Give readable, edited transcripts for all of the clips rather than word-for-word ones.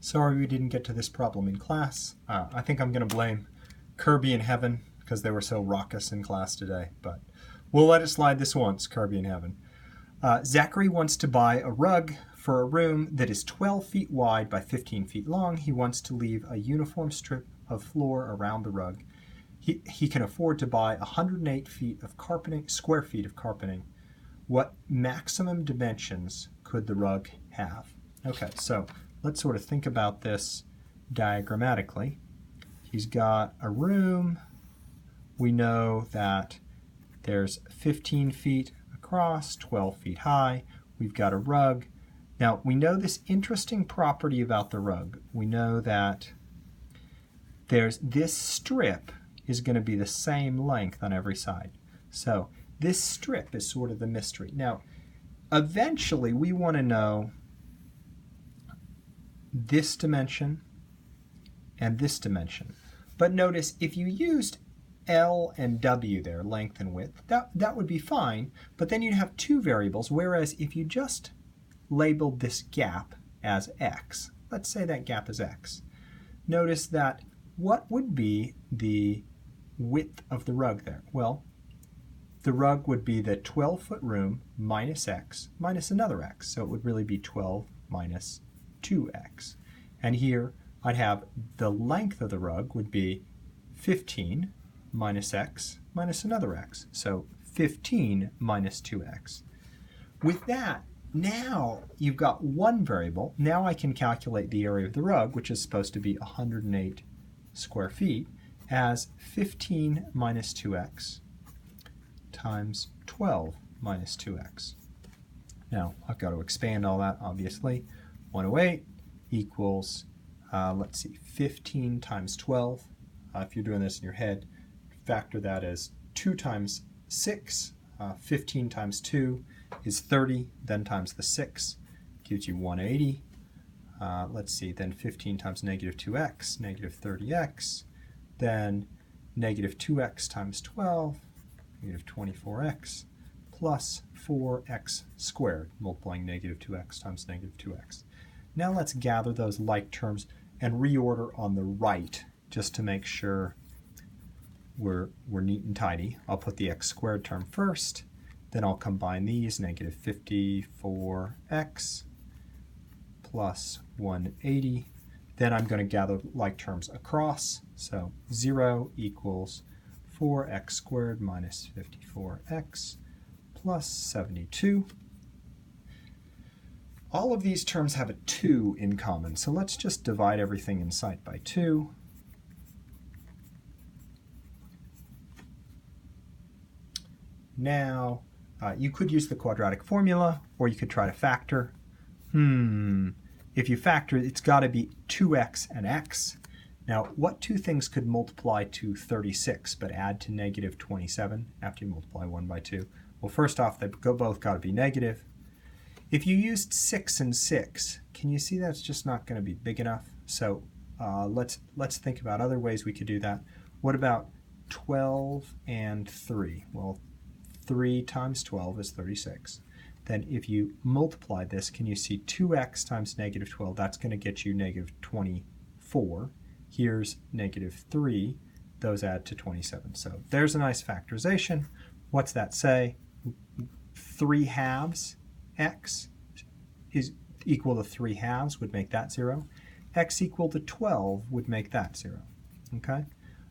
Sorry we didn't get to this problem in class. I think I'm going to blame Kirby and Heaven because they were so raucous in class today, but we'll let it slide this once, Kirby and Heaven. Zachary wants to buy a rug for a room that is 12 feet wide by 15 feet long. He wants to leave a uniform strip of floor around the rug. He can afford to buy 108 feet of carpeting, square feet of carpeting. What maximum dimensions could the rug have? Okay, so let's sort of think about this diagrammatically. He's got a room. We know that there's 15 feet across, 12 feet high. We've got a rug. Now, we know this interesting property about the rug. We know that there's this strip is going to be the same length on every side. So this strip is sort of the mystery. Now, eventually we want to know this dimension and this dimension. But notice if you used L and W there, length and width, that would be fine, but then you'd have two variables, whereas if you just labeled this gap as X, let's say that gap is X, notice that what would be the width of the rug there? Well, the rug would be the 12-foot room minus X minus another X, so it would really be 12 minus 2X. And here I'd have the length of the rug would be 15 minus X minus another X, so 15 minus 2X. With that, now you've got one variable. Now I can calculate the area of the rug, which is supposed to be 108 square feet, as 15 minus 2x times 12 minus 2x. Now, I've got to expand all that, obviously. 108 equals, let's see, 15 times 12. If you're doing this in your head, factor that as 2 times 6. 15 times 2 is 30, then times the 6 gives you 180. Let's see, then 15 times negative 2x, negative 30x. Then negative 2x times 12, negative 24x, plus 4x squared, multiplying negative 2x times negative 2x. Now let's gather those like terms and reorder on the right, just to make sure we're neat and tidy. I'll put the x squared term first, then I'll combine these, negative 54x plus 180. Then I'm going to gather like terms across, so 0 equals 4x squared minus 54x plus 72. All of these terms have a 2 in common, so let's just divide everything in sight by 2. Now, you could use the quadratic formula, or you could try to factor. If you factor, it's got to be 2x and x. Now, what two things could multiply to 36 but add to negative 27 after you multiply 1 by 2? Well, first off, they've both got to be negative. If you used 6 and 6, can you see that's just not going to be big enough? So let's think about other ways we could do that. What about 12 and 3? Well, 3 times 12 is 36. Then if you multiply this, can you see 2x times negative 12? That's going to get you negative 24. Here's negative 3. Those add to 27. So there's a nice factorization. What's that say? 3 halves x is equal to 3 halves would make that 0. X equal to 12 would make that 0. Okay?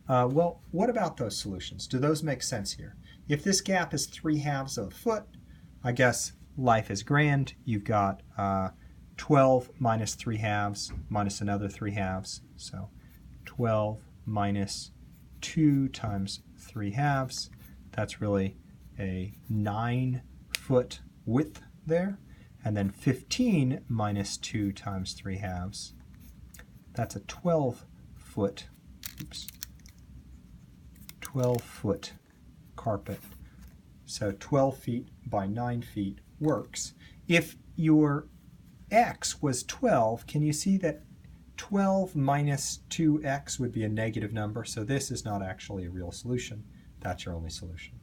Well, what about those solutions? Do those make sense here? If this gap is 3 halves of a foot, I guess life is grand. You've got 12 minus 3 halves minus another 3 halves. So 12 minus 2 times 3 halves. That's really a 9-foot width there. And then 15 minus 2 times 3 halves. That's a 12-foot, 12-foot carpet. So 12 feet by 9 feet works. If your x was 12, can you see that 12 minus 2x would be a negative number? So this is not actually a real solution. That's your only solution.